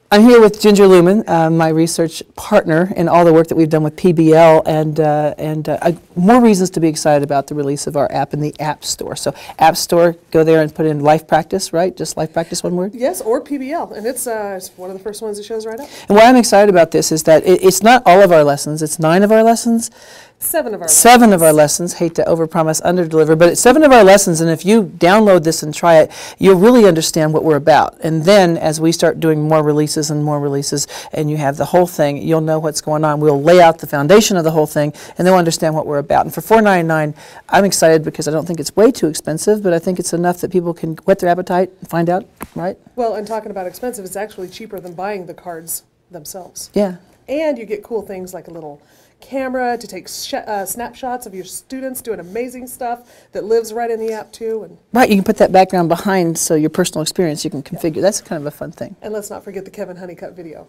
I'm here with Ginger Lumen, my research partner in all the work that we've done with PBL, and more reasons to be excited about the release of our app in the App Store. So App Store, go there and put in Life Practice, right? Just Life Practice, one word? Yes, or PBL, and it's one of the first ones that shows right up. And why I'm excited about this is that it's not all of our lessons, it's 9 of our lessons. 7 of our lessons. 7 of our lessons. Hate to overpromise, underdeliver, but it's 7 of our lessons, and if you download this and try it, you'll really understand what we're about. And then, as we start doing more releases and more releases, and you have the whole thing, you'll know what's going on. We'll lay out the foundation of the whole thing, and they'll understand what we're about. And for $4.99, I'm excited because I don't think it's way too expensive, but I think it's enough that people can whet their appetite and find out, right? Well, and talking about expensive, it's actually cheaper than buying the cards themselves. Yeah. And you get cool things like a little camera to take snapshots of your students doing amazing stuff that lives right in the app too. And right, you can put that background behind so your personal experience you can configure. That's kind of a fun thing. And let's not forget the Kevin Honeycutt video.